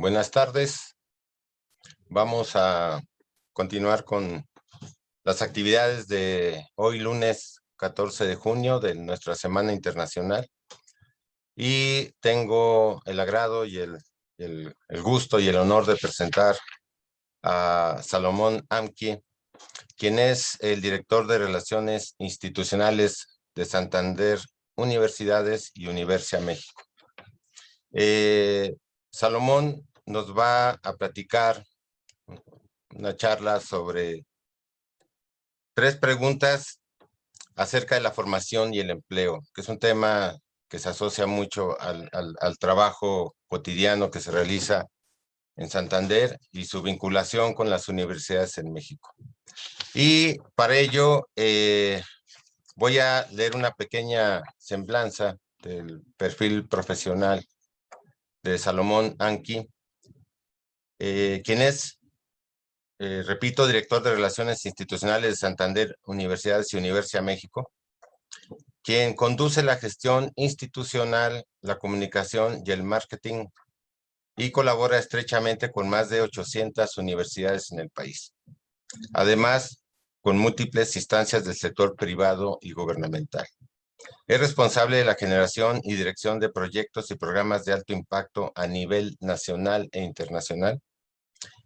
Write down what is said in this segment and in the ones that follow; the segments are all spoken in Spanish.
Buenas tardes. Vamos a continuar con las actividades de hoy, lunes 14 de junio, de nuestra Semana Internacional. Y tengo el agrado y el gusto y el honor de presentar a Salomón Amqui, quien es el director de Relaciones Institucionales de Santander Universidades y Universia México. Salomón nos va a platicar una charla sobre 3 preguntas acerca de la formación y el empleo, que es un tema que se asocia mucho al trabajo cotidiano que se realiza en Santander y su vinculación con las universidades en México. Y para ello voy a leer una pequeña semblanza del perfil profesional de Salomón Amqui, quien es, repito, director de Relaciones Institucionales de Santander Universidades y Universia México, quien conduce la gestión institucional, la comunicación y el marketing y colabora estrechamente con más de 800 universidades en el país. Además, con múltiples instancias del sector privado y gubernamental. Es responsable de la generación y dirección de proyectos y programas de alto impacto a nivel nacional e internacional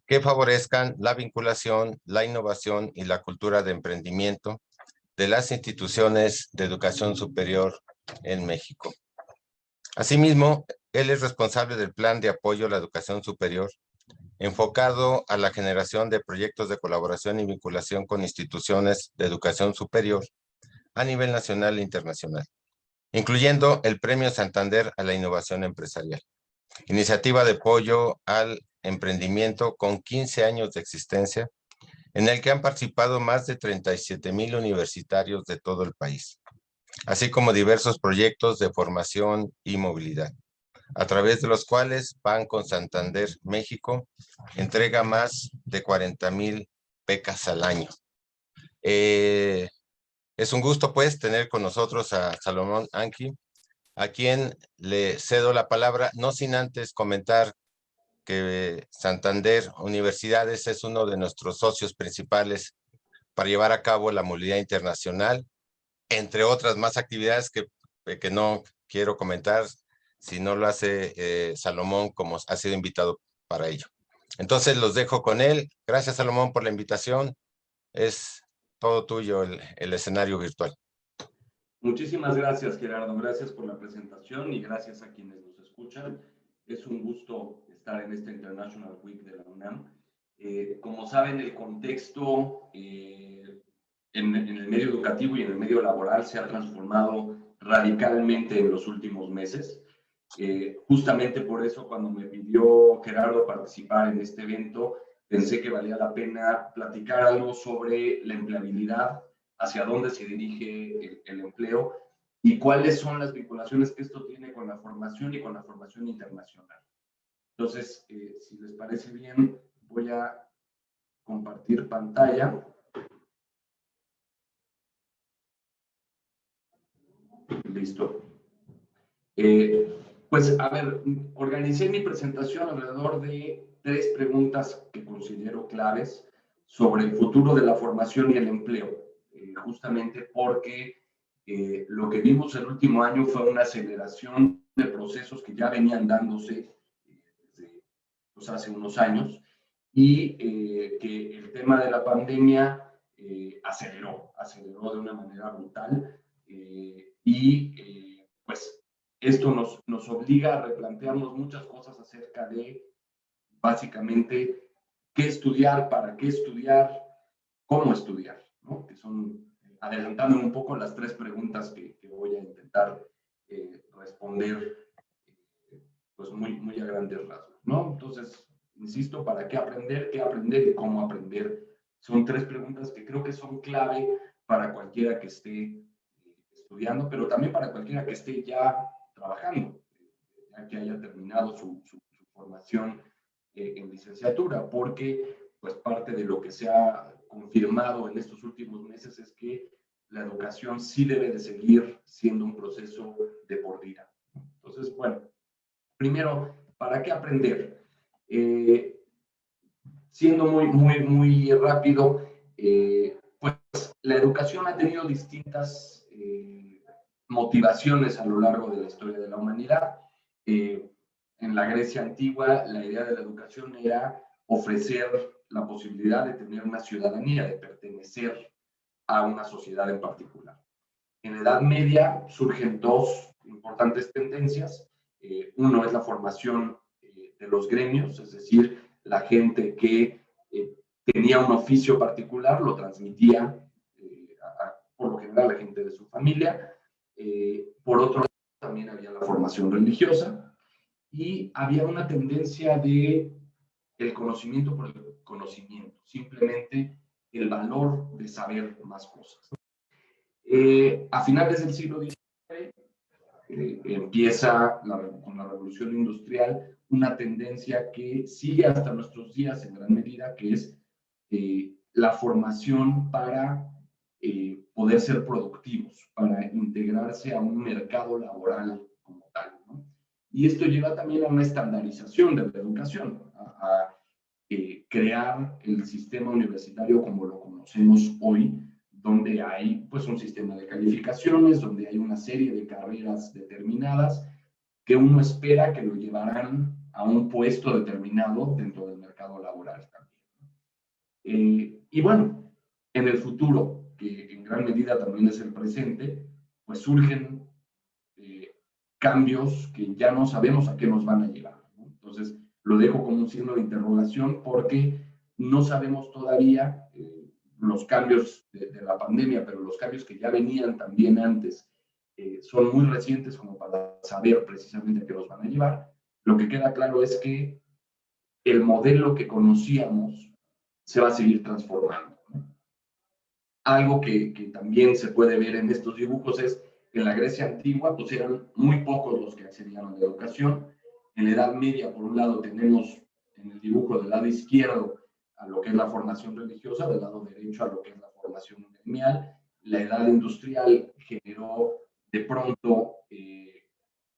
que favorezcan la vinculación, la innovación y la cultura de emprendimiento de las instituciones de educación superior en México. Asimismo, él es responsable del Plan de Apoyo a la Educación Superior, enfocado a la generación de proyectos de colaboración y vinculación con instituciones de educación superior a nivel nacional e internacional, incluyendo el Premio Santander a la Innovación Empresarial, iniciativa de apoyo al emprendimiento con 15 años de existencia, en el que han participado más de 37,000 universitarios de todo el país, así como diversos proyectos de formación y movilidad, a través de los cuales Banco Santander México entrega más de 40,000 becas al año. Es un gusto, pues, tener con nosotros a Salomón Amqui, a quien le cedo la palabra, no sin antes comentar que Santander Universidades es uno de nuestros socios principales para llevar a cabo la movilidad internacional, entre otras más actividades que no quiero comentar si no lo hace Salomón, como ha sido invitado para ello. Entonces los dejo con él. Gracias, Salomón, por la invitación. Es todo tuyo el escenario virtual. Muchísimas gracias, Gerardo. Gracias por la presentación y gracias a quienes nos escuchan. Es un gusto estar en esta International Week de la UNAM. Como saben, el contexto en el medio educativo y en el medio laboral se ha transformado radicalmente en los últimos meses. Justamente por eso, cuando me pidió Gerardo participar en este evento, pensé que valía la pena platicar algo sobre la empleabilidad, hacia dónde se dirige el empleo y cuáles son las vinculaciones que esto tiene con la formación y con la formación internacional. Entonces, si les parece bien, voy a compartir pantalla. Listo. Pues, a ver, organicé mi presentación alrededor de 3 preguntas que considero claves sobre el futuro de la formación y el empleo, justamente porque lo que vimos el último año fue una aceleración de procesos que ya venían dándose desde pues, hace unos años y que el tema de la pandemia aceleró de una manera brutal pues esto nos obliga a replantearnos muchas cosas acerca de, básicamente, qué estudiar, para qué estudiar, cómo estudiar, ¿no? Que son, adelantándome un poco, las 3 preguntas que voy a intentar responder, pues muy a grandes rasgos, ¿no? Entonces, insisto, ¿para qué aprender y cómo aprender? Son 3 preguntas que creo que son clave para cualquiera que esté estudiando, pero también para cualquiera que esté ya trabajando, ya que haya terminado su formación en licenciatura, porque pues parte de lo que se ha confirmado en estos últimos meses es que la educación sí debe de seguir siendo un proceso de por vida. Entonces, bueno, primero, ¿para qué aprender? Siendo muy rápido, pues la educación ha tenido distintas motivaciones a lo largo de la historia de la humanidad. En la Grecia antigua, la idea de la educación era ofrecer la posibilidad de tener una ciudadanía, de pertenecer a una sociedad en particular. En la Edad Media surgen dos importantes tendencias. Uno es la formación de los gremios, es decir, la gente que tenía un oficio particular, lo transmitía por lo general a la gente de su familia. Por otro lado, también había la formación religiosa y había una tendencia de el conocimiento por el conocimiento, simplemente el valor de saber más cosas. A finales del siglo XIX empieza con la revolución industrial una tendencia que sigue hasta nuestros días en gran medida, que es la formación para poder ser productivos, para integrarse a un mercado laboral como tal, ¿no? Y esto lleva también a una estandarización de la educación, a crear el sistema universitario como lo conocemos hoy, donde hay pues un sistema de calificaciones, donde hay una serie de carreras determinadas que uno espera que lo llevarán a un puesto determinado dentro del mercado laboral también. Y bueno, en el futuro, que en gran medida también es el presente, pues surgen cambios que ya no sabemos a qué nos van a llevar, ¿no? Entonces, lo dejo como un signo de interrogación porque no sabemos todavía los cambios de la pandemia, pero los cambios que ya venían también antes son muy recientes como para saber precisamente a qué nos van a llevar. Lo que queda claro es que el modelo que conocíamos se va a seguir transformando, ¿no? Algo que también se puede ver en estos dibujos es que en la Grecia antigua pues eran muy pocos los que accedían a la educación. En la Edad Media, por un lado, tenemos en el dibujo del lado izquierdo a lo que es la formación religiosa, del lado derecho a lo que es la formación gremial. La edad industrial generó de pronto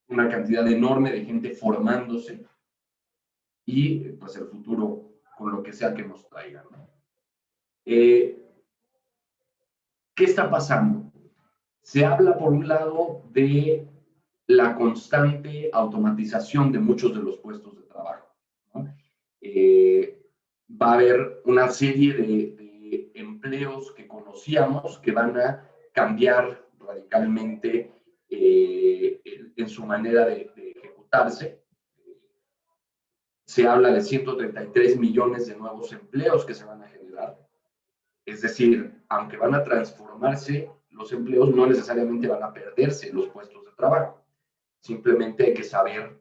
una cantidad enorme de gente formándose y pues el futuro con lo que sea que nos traiga, ¿no? ¿Qué está pasando? Se habla, por un lado, de la constante automatización de muchos de los puestos de trabajo, ¿no? Va a haber una serie de empleos que conocíamos que van a cambiar radicalmente en su manera de ejecutarse. Se habla de 133 millones de nuevos empleos que se van a generar. Es decir, aunque van a transformarse, los empleos no necesariamente van a perderse los puestos de trabajo. Simplemente hay que saber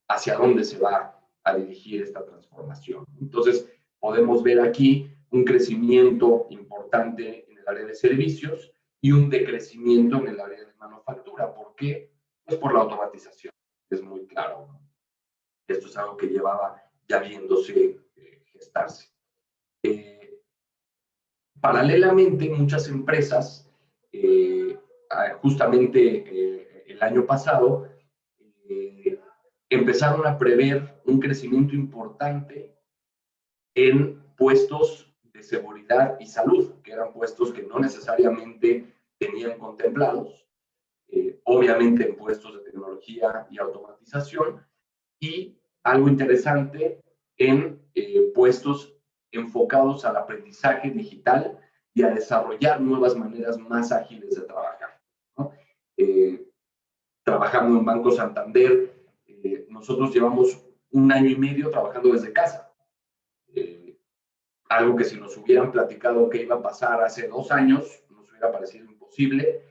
hacia dónde se va a dirigir esta transformación. Entonces, podemos ver aquí un crecimiento importante en el área de servicios y un decrecimiento en el área de manufactura. ¿Por qué? Pues por la automatización. Es muy claro, ¿no? Esto es algo que llevaba ya viéndose gestarse. Paralelamente, muchas empresas, justamente el año pasado, empezaron a prever un crecimiento importante en puestos de seguridad y salud, que eran puestos que no necesariamente tenían contemplados, obviamente en puestos de tecnología y automatización, y algo interesante en puestos enfocados al aprendizaje digital y a desarrollar nuevas maneras más ágiles de trabajar, ¿no? Trabajando en Banco Santander, nosotros llevamos 1 año y medio trabajando desde casa. Algo que si nos hubieran platicado que iba a pasar hace 2 años, nos hubiera parecido imposible.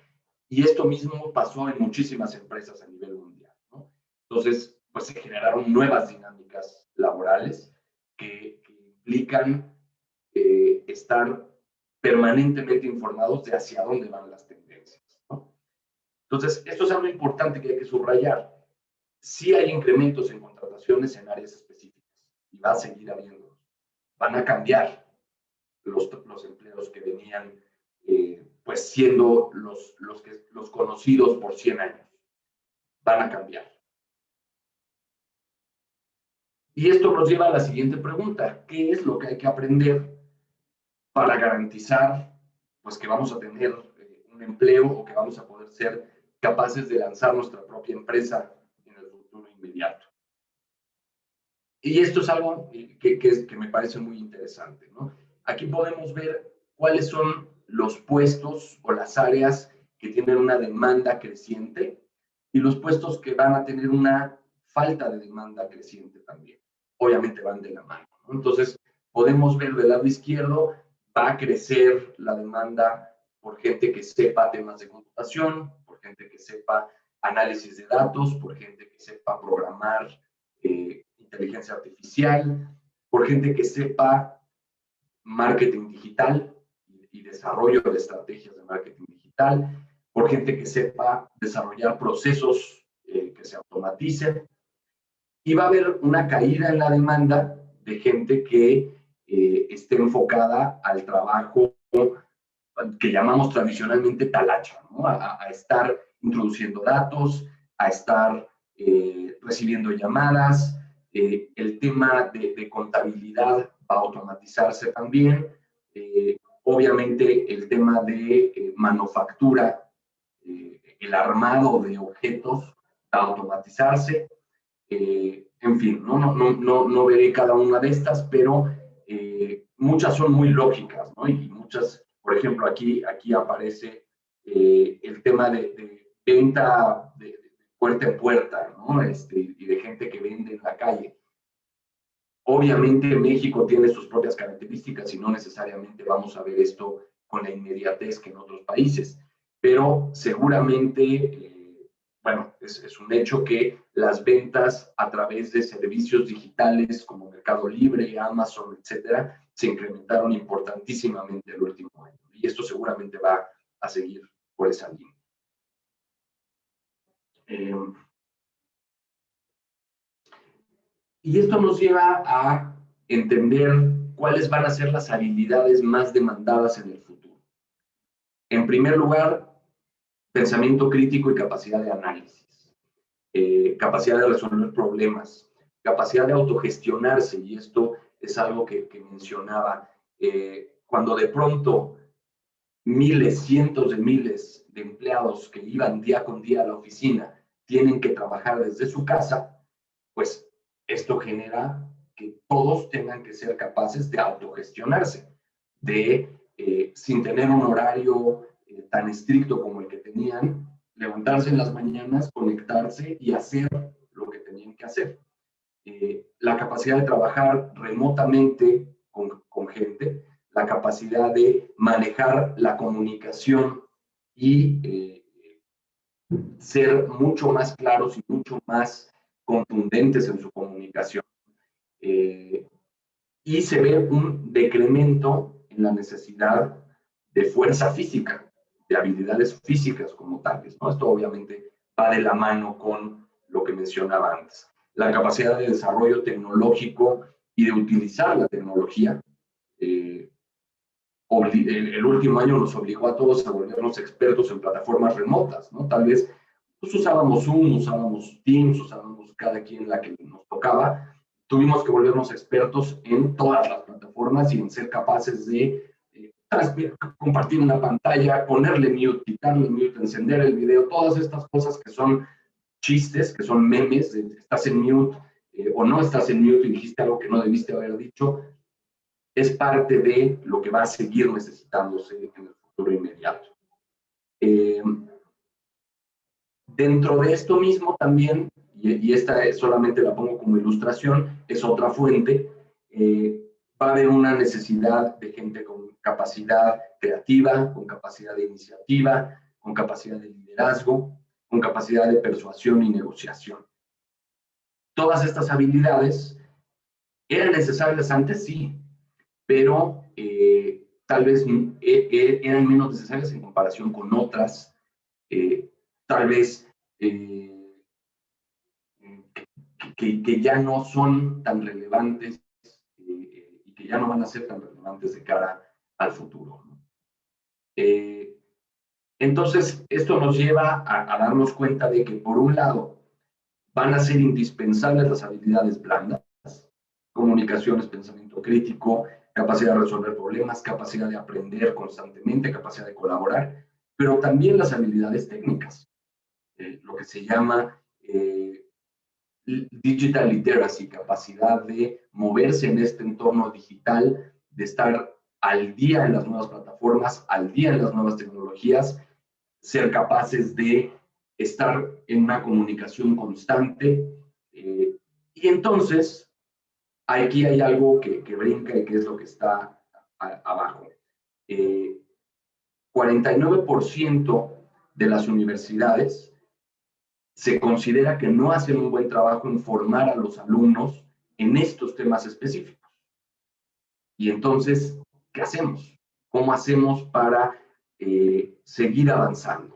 Y esto mismo pasó en muchísimas empresas a nivel mundial, ¿no? Entonces, pues se generaron nuevas dinámicas laborales que implican estar permanentemente informados de hacia dónde van las tendencias, ¿no? Entonces, esto es algo importante que hay que subrayar. Sí hay incrementos en contrataciones en áreas específicas y va a seguir habiendo. Van a cambiar los empleos que venían pues siendo los conocidos por 100 años. Van a cambiar. Y esto nos lleva a la siguiente pregunta. ¿Qué es lo que hay que aprender para garantizar pues, que vamos a tener un empleo o que vamos a poder ser capaces de lanzar nuestra propia empresa en el futuro inmediato? Y esto es algo que me parece muy interesante, ¿no? Aquí podemos ver cuáles son los puestos o las áreas que tienen una demanda creciente y los puestos que van a tener una falta de demanda creciente también. Obviamente van de la mano, ¿no? Entonces, podemos ver del lado izquierdo, va a crecer la demanda por gente que sepa temas de computación, por gente que sepa análisis de datos, por gente que sepa programar inteligencia artificial, por gente que sepa marketing digital y desarrollo de estrategias de marketing digital, por gente que sepa desarrollar procesos que se automaticen. Y va a haber una caída en la demanda de gente que esté enfocada al trabajo que llamamos tradicionalmente talacha, ¿no? A estar introduciendo datos, a estar recibiendo llamadas. El tema de contabilidad va a automatizarse también. Obviamente el tema de manufactura, el armado de objetos va a automatizarse. En fin, no veré cada una de estas, pero muchas son muy lógicas, ¿no? Y muchas, por ejemplo, aquí aparece el tema de venta de puerta en puerta, ¿no? Y de gente que vende en la calle. Obviamente México tiene sus propias características y no necesariamente vamos a ver esto con la inmediatez que en otros países, pero seguramente bueno, es un hecho que las ventas a través de servicios digitales como Mercado Libre, Amazon, etcétera, se incrementaron importantísimamente el último año. Y esto seguramente va a seguir por esa línea. Y esto nos lleva a entender cuáles van a ser las habilidades más demandadas en el futuro. En primer lugar, pensamiento crítico y capacidad de análisis. Capacidad de resolver problemas, capacidad de autogestionarse, y esto es algo que mencionaba, cuando de pronto miles, cientos de miles de empleados que iban día con día a la oficina tienen que trabajar desde su casa, pues esto genera que todos tengan que ser capaces de autogestionarse, de, sin tener un horario tan estricto como el que tenían, levantarse en las mañanas, conectarse y hacer lo que tenían que hacer. La capacidad de trabajar remotamente con gente, la capacidad de manejar la comunicación y ser mucho más claros y mucho más contundentes en su comunicación. Y se ve un decremento en la necesidad de fuerza física, de habilidades físicas como tales, ¿no? Esto obviamente va de la mano con lo que mencionaba antes. La capacidad de desarrollo tecnológico y de utilizar la tecnología. El último año nos obligó a todos a volvernos expertos en plataformas remotas, ¿no? Tal vez pues, usábamos Zoom, usábamos Teams, usábamos cada quien la que nos tocaba. Tuvimos que volvernos expertos en todas las plataformas y en ser capaces de compartir una pantalla, ponerle mute, quitarle mute, encender el video, todas estas cosas que son chistes, que son memes, estás en mute o no estás en mute y dijiste algo que no debiste haber dicho, es parte de lo que va a seguir necesitándose en el futuro inmediato. Dentro de esto mismo también, y esta solamente la pongo como ilustración, es otra fuente, va a haber una necesidad de gente con capacidad creativa, con capacidad de iniciativa, con capacidad de liderazgo, con capacidad de persuasión y negociación. Todas estas habilidades eran necesarias antes, sí, pero tal vez eran menos necesarias en comparación con otras, tal vez que ya no son tan relevantes y que ya no van a ser tan relevantes de cara al futuro, ¿no? Entonces, esto nos lleva a darnos cuenta de que, por un lado, van a ser indispensables las habilidades blandas, comunicaciones, pensamiento crítico, capacidad de resolver problemas, capacidad de aprender constantemente, capacidad de colaborar, pero también las habilidades técnicas, lo que se llama digital literacy, capacidad de moverse en este entorno digital, de estar al día en las nuevas plataformas, al día en las nuevas tecnologías, ser capaces de estar en una comunicación constante. Y entonces, aquí hay algo que brinca y que es lo que está abajo. 49% de las universidades se considera que no hacen un buen trabajo en formar a los alumnos en estos temas específicos. Y entonces, ¿qué hacemos? ¿Cómo hacemos para seguir avanzando?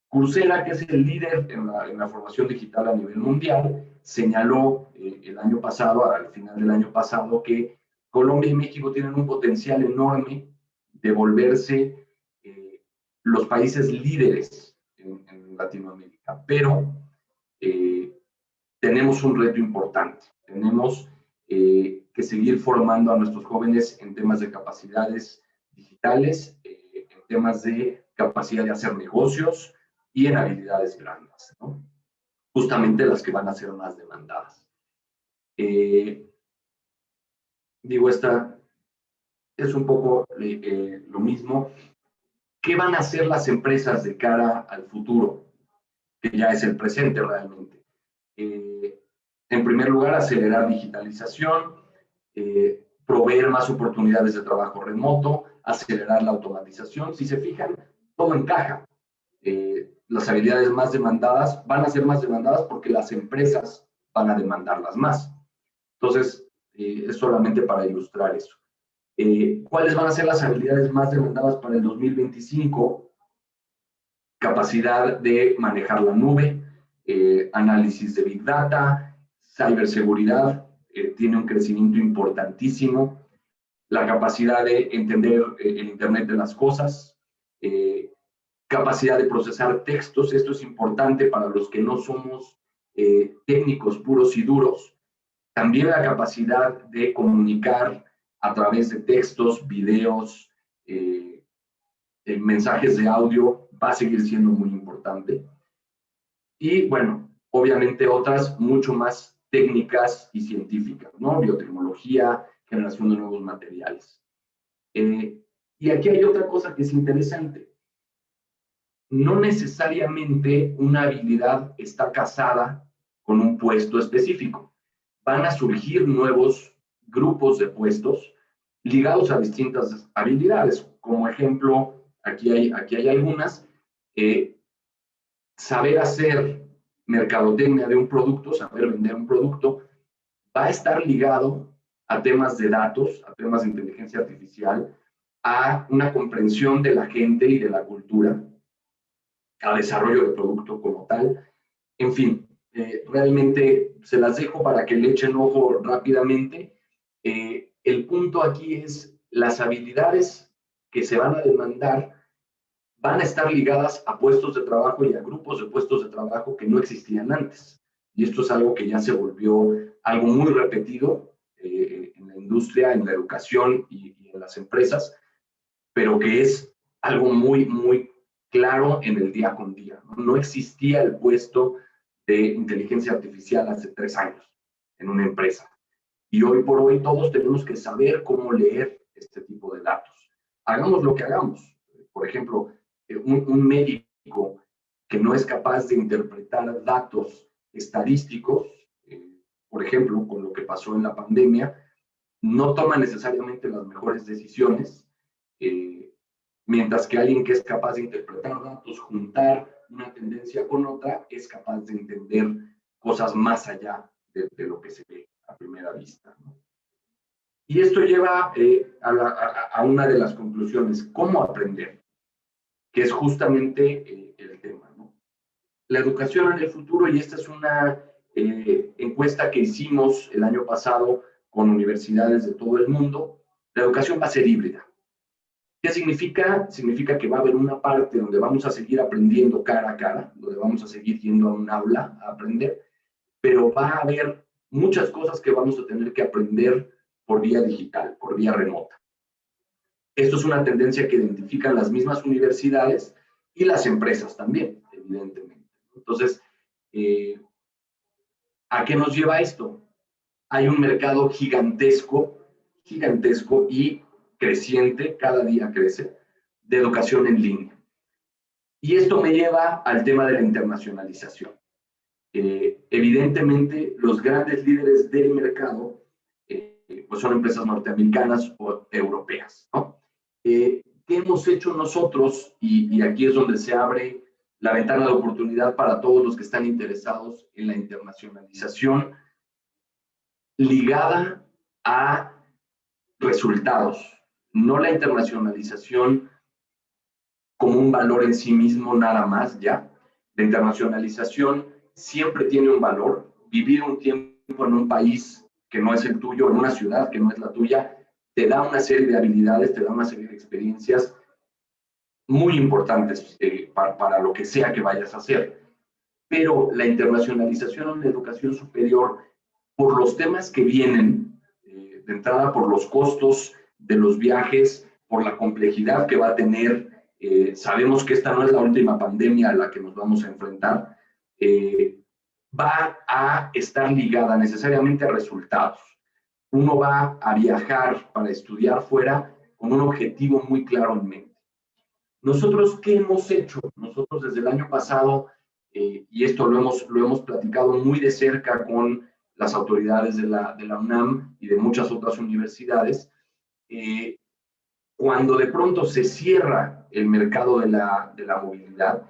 Coursera, que es el líder en la formación digital a nivel mundial, señaló el año pasado, al final del año pasado, que Colombia y México tienen un potencial enorme de volverse los países líderes en Latinoamérica, pero tenemos un reto importante. Tenemos que seguir formando a nuestros jóvenes en temas de capacidades digitales, en temas de capacidad de hacer negocios y en habilidades blandas, ¿no? Justamente las que van a ser más demandadas. Digo, esta es un poco lo mismo. ¿Qué van a hacer las empresas de cara al futuro? Que ya es el presente realmente. En primer lugar, acelerar digitalización, proveer más oportunidades de trabajo remoto, acelerar la automatización. Si se fijan, todo encaja. Las habilidades más demandadas van a ser más demandadas porque las empresas van a demandarlas más. Entonces, es solamente para ilustrar eso. ¿Cuáles van a ser las habilidades más demandadas para el 2025? Capacidad de manejar la nube, análisis de Big Data, ciberseguridad, tiene un crecimiento importantísimo, la capacidad de entender el Internet de las cosas, capacidad de procesar textos, esto es importante para los que no somos técnicos puros y duros, también la capacidad de comunicar a través de textos, videos, mensajes de audio, va a seguir siendo muy importante. Y bueno, obviamente otras mucho más técnicas y científicas, ¿no? Biotecnología, generación de nuevos materiales. Y aquí hay otra cosa que es interesante. No necesariamente una habilidad está casada con un puesto específico. Van a surgir nuevos grupos de puestos ligados a distintas habilidades. Como ejemplo, aquí hay algunas. Saber hacer mercadotecnia de un producto, saber vender un producto, va a estar ligado a temas de datos, a temas de inteligencia artificial, a una comprensión de la gente y de la cultura, a desarrollo de producto como tal. En fin, realmente se las dejo para que le echen ojo rápidamente. El punto aquí es las habilidades que se van a demandar van a estar ligadas a puestos de trabajo y a grupos de puestos de trabajo que no existían antes. Y esto es algo que ya se volvió algo muy repetido en la industria, en la educación y en las empresas, pero que es algo muy, muy claro en el día con día. No existía el puesto de inteligencia artificial hace 3 años en una empresa. Y hoy por hoy todos tenemos que saber cómo leer este tipo de datos. Hagamos lo que hagamos. Por ejemplo, un médico que no es capaz de interpretar datos estadísticos, por ejemplo, con lo que pasó en la pandemia, no toma necesariamente las mejores decisiones, mientras que alguien que es capaz de interpretar datos, juntar una tendencia con otra, es capaz de entender cosas más allá de lo que se ve a primera vista, ¿no? Y esto lleva a una de las conclusiones, ¿cómo aprender? Que es justamente el tema, ¿no? La educación en el futuro, y esta es una encuesta que hicimos el año pasado con universidades de todo el mundo, la educación va a ser híbrida. ¿Qué significa? Significa que va a haber una parte donde vamos a seguir aprendiendo cara a cara, donde vamos a seguir yendo a un aula a aprender, pero va a haber muchas cosas que vamos a tener que aprender por vía digital, por vía remota. Esto es una tendencia que identifican las mismas universidades y las empresas también, evidentemente. Entonces, ¿a qué nos lleva esto? Hay un mercado gigantesco y creciente, cada día crece, de educación en línea. Y esto me lleva al tema de la internacionalización. Evidentemente, los grandes líderes del mercado pues son empresas norteamericanas o europeas, ¿no? ¿Qué hemos hecho nosotros? Y aquí es donde se abre la ventana de oportunidad para todos los que están interesados en la internacionalización ligada a resultados, no la internacionalización como un valor en sí mismo nada más, ya. La internacionalización siempre tiene un valor. Vivir un tiempo en un país que no es el tuyo, en una ciudad que no es la tuya, te da una serie de habilidades, te da una serie de experiencias muy importantes para lo que sea que vayas a hacer. Pero la internacionalización en la educación superior, por los temas que vienen, de entrada por los costos de los viajes, por la complejidad que va a tener, sabemos que esta no es la última pandemia a la que nos vamos a enfrentar, va a estar ligada necesariamente a resultados. Uno va a viajar para estudiar fuera con un objetivo muy claro en mente. Nosotros, ¿qué hemos hecho? Nosotros desde el año pasado, y esto lo hemos platicado muy de cerca con las autoridades de la UNAM y de muchas otras universidades, cuando de pronto se cierra el mercado de la movilidad,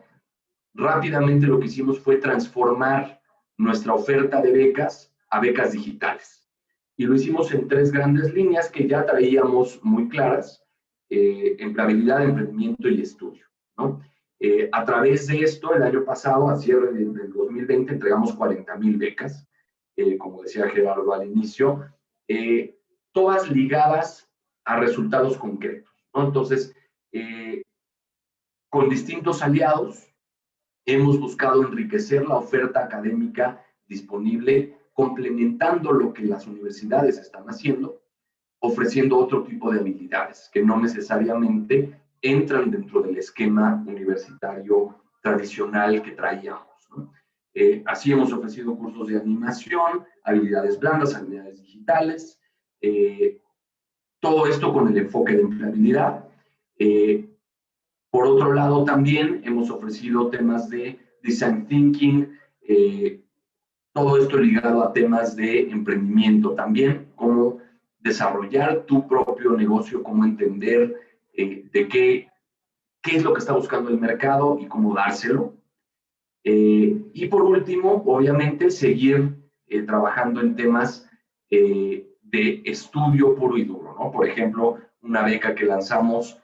rápidamente lo que hicimos fue transformar nuestra oferta de becas a becas digitales. Y lo hicimos en 3 grandes líneas que ya traíamos muy claras: empleabilidad, emprendimiento y estudio, ¿no? A través de esto, el año pasado, a cierre del 2020, entregamos 40,000 becas, como decía Gerardo al inicio, todas ligadas a resultados concretos, ¿no? Entonces, con distintos aliados, hemos buscado enriquecer la oferta académica disponible, complementando lo que las universidades están haciendo, ofreciendo otro tipo de habilidades que no necesariamente entran dentro del esquema universitario tradicional que traíamos, ¿no? Así hemos ofrecido cursos de animación, habilidades blandas, habilidades digitales, todo esto con el enfoque de empleabilidad. Por otro lado, también hemos ofrecido temas de design thinking, todo esto ligado a temas de emprendimiento también, cómo desarrollar tu propio negocio, cómo entender de qué es lo que está buscando el mercado y cómo dárselo. Y por último, obviamente, seguir trabajando en temas de estudio puro y duro, ¿no? Por ejemplo, una beca que lanzamos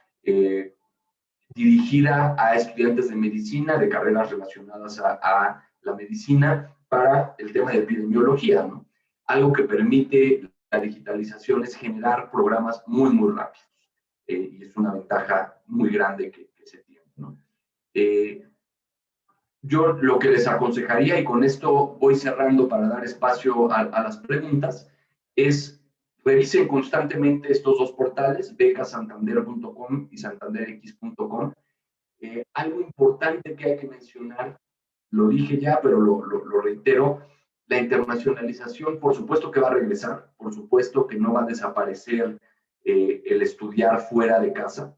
dirigida a estudiantes de medicina, de carreras relacionadas a la medicina, para el tema de epidemiología, ¿no? Algo que permite la digitalización es generar programas muy, muy rápidos. Y es una ventaja muy grande que se tiene, ¿no? Yo lo que les aconsejaría, y con esto voy cerrando para dar espacio a las preguntas, es revisen constantemente estos 2 portales, becasantander.com y santanderx.com. Algo importante que hay que mencionar, lo dije ya, pero lo reitero: la internacionalización, por supuesto que va a regresar, por supuesto que no va a desaparecer el estudiar fuera de casa,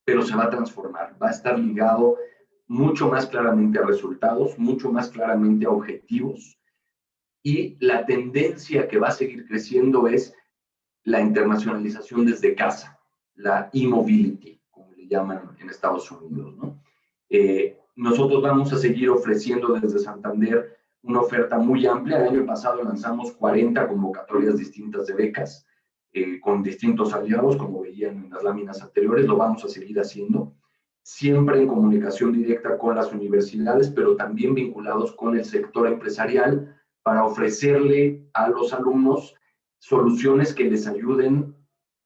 pero se va a transformar, va a estar ligado mucho más claramente a resultados, mucho más claramente a objetivos, y la tendencia que va a seguir creciendo es la internacionalización desde casa, la e-mobility, como le llaman en Estados Unidos, ¿no? Nosotros vamos a seguir ofreciendo desde Santander una oferta muy amplia. El año pasado lanzamos 40 convocatorias distintas de becas, con distintos aliados, como veían en las láminas anteriores. Lo vamos a seguir haciendo, siempre en comunicación directa con las universidades, pero también vinculados con el sector empresarial, para ofrecerle a los alumnos soluciones que les ayuden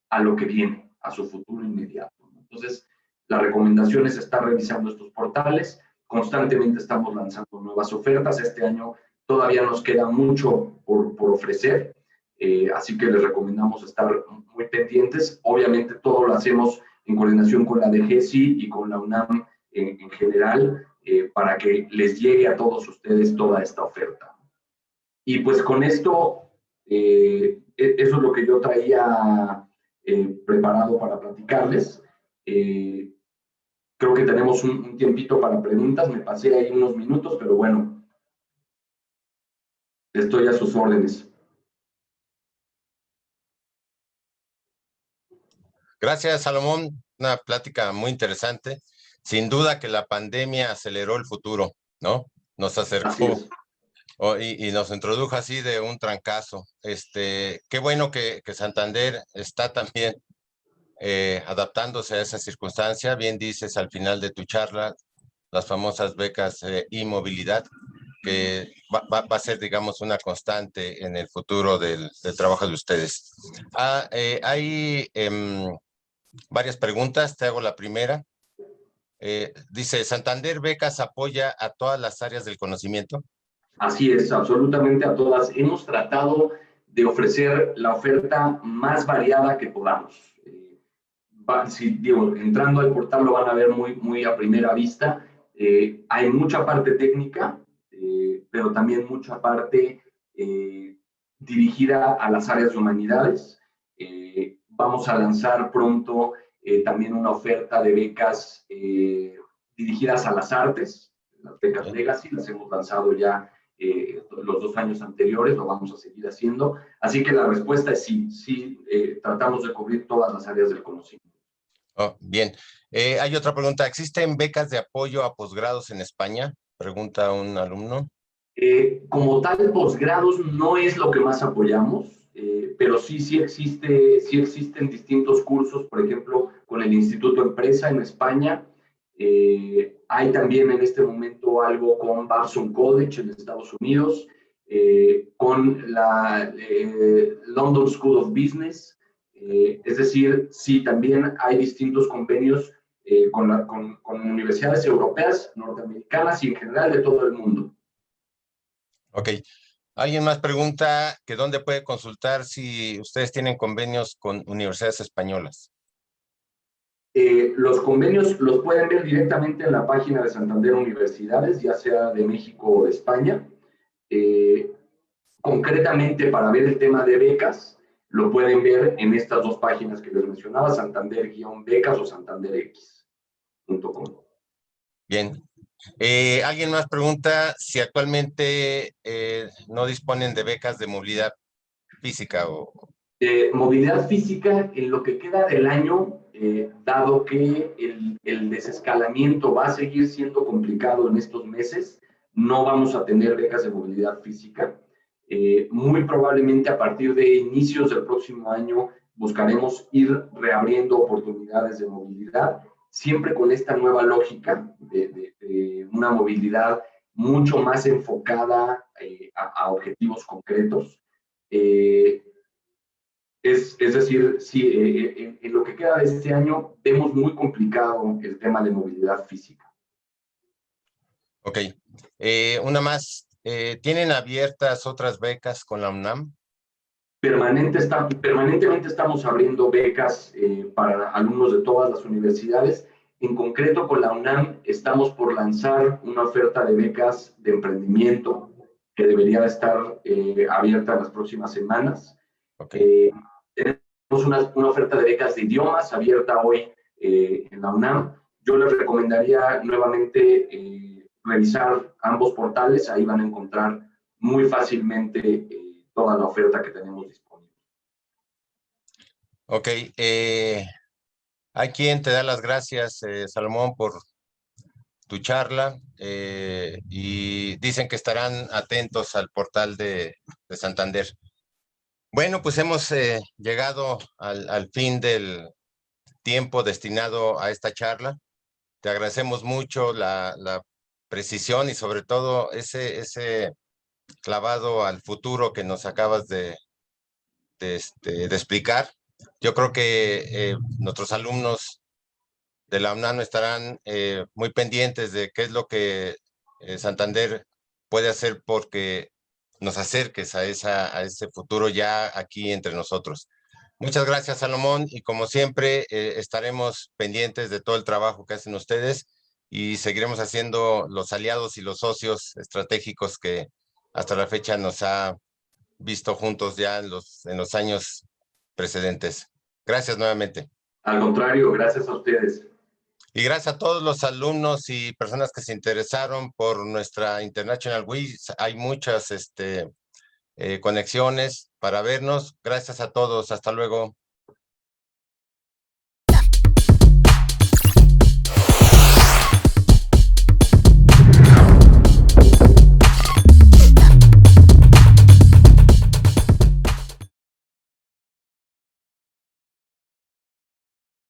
a lo que viene, a su futuro inmediato. Entonces, la recomendación es estar revisando estos portales. Constantemente estamos lanzando nuevas ofertas. Este año todavía nos queda mucho por ofrecer, así que les recomendamos estar muy pendientes. Obviamente todo lo hacemos en coordinación con la DGESI y con la UNAM en general, para que les llegue a todos ustedes toda esta oferta. Y pues con esto, eso es lo que yo traía preparado para platicarles. Creo que tenemos un tiempito para preguntas, me pasé ahí unos minutos, pero bueno, estoy a sus órdenes. Gracias, Salomón. Una plática muy interesante. Sin duda que la pandemia aceleró el futuro, ¿no? Nos Así acercó es. y nos introdujo así de un trancazo. Qué bueno que Santander está también adaptándose a esa circunstancia. Bien dices al final de tu charla, las famosas becas y movilidad, que va a ser, digamos, una constante en el futuro del trabajo de ustedes. Hay varias preguntas, te hago la primera. Dice, ¿Santander Becas apoya a todas las áreas del conocimiento? Así es, absolutamente a todas. Hemos tratado de ofrecer la oferta más variada que podamos. Si, digo, entrando al portal lo van a ver muy a primera vista. Hay mucha parte técnica, pero también mucha parte dirigida a las áreas de humanidades. Vamos a lanzar pronto también una oferta de becas dirigidas a las artes, las becas Legacy, las hemos lanzado ya los 2 años anteriores, lo vamos a seguir haciendo. Así que la respuesta es sí, sí, tratamos de cubrir todas las áreas del conocimiento. Oh, bien. Hay otra pregunta. ¿Existen becas de apoyo a posgrados en España? Pregunta un alumno. Como tal, posgrados no es lo que más apoyamos, pero sí existen distintos cursos, por ejemplo, con el Instituto Empresa en España. Hay también en este momento algo con Babson College en Estados Unidos, con la London School of Business. Es decir, sí, también hay distintos convenios con universidades europeas, norteamericanas y en general de todo el mundo. Ok. ¿Alguien más pregunta que dónde puede consultar si ustedes tienen convenios con universidades españolas? Los convenios los pueden ver directamente en la página de Santander Universidades, ya sea de México o de España. Concretamente, para ver el tema de becas, lo pueden ver en estas 2 páginas que les mencionaba, Santander-becas o santanderx.com. Bien. ¿Alguien más pregunta si actualmente no disponen de becas de movilidad física o... Movilidad física, en lo que queda del año, dado que el desescalamiento va a seguir siendo complicado en estos meses, no vamos a tener becas de movilidad física. Muy probablemente a partir de inicios del próximo año buscaremos ir reabriendo oportunidades de movilidad, siempre con esta nueva lógica de una movilidad mucho más enfocada a objetivos concretos. Es decir, sí, en lo que queda de este año vemos muy complicado el tema de movilidad física. Ok. Una más. ¿Tienen abiertas otras becas con la UNAM? Permanentemente estamos abriendo becas para alumnos de todas las universidades. En concreto, con la UNAM estamos por lanzar una oferta de becas de emprendimiento que debería estar abierta en las próximas semanas. Okay. Tenemos una oferta de becas de idiomas abierta hoy en la UNAM. Yo les recomendaría nuevamente revisar ambos portales, ahí van a encontrar muy fácilmente toda la oferta que tenemos disponible. Ok. Hay quien te da las gracias, Salomón, por tu charla y dicen que estarán atentos al portal de Santander. Bueno, pues hemos llegado al fin del tiempo destinado a esta charla. Te agradecemos mucho la precisión y sobre todo ese clavado al futuro que nos acabas de explicar. Yo creo que nuestros alumnos de la UNAM estarán muy pendientes de qué es lo que Santander puede hacer porque nos acerques a ese futuro ya aquí entre nosotros. Muchas gracias, Salomón, y como siempre, estaremos pendientes de todo el trabajo que hacen ustedes y seguiremos haciendo los aliados y los socios estratégicos que hasta la fecha nos ha visto juntos ya en los años precedentes. Gracias nuevamente. Al contrario, gracias a ustedes. Y gracias a todos los alumnos y personas que se interesaron por nuestra International WIS. Hay muchas conexiones para vernos. Gracias a todos. Hasta luego.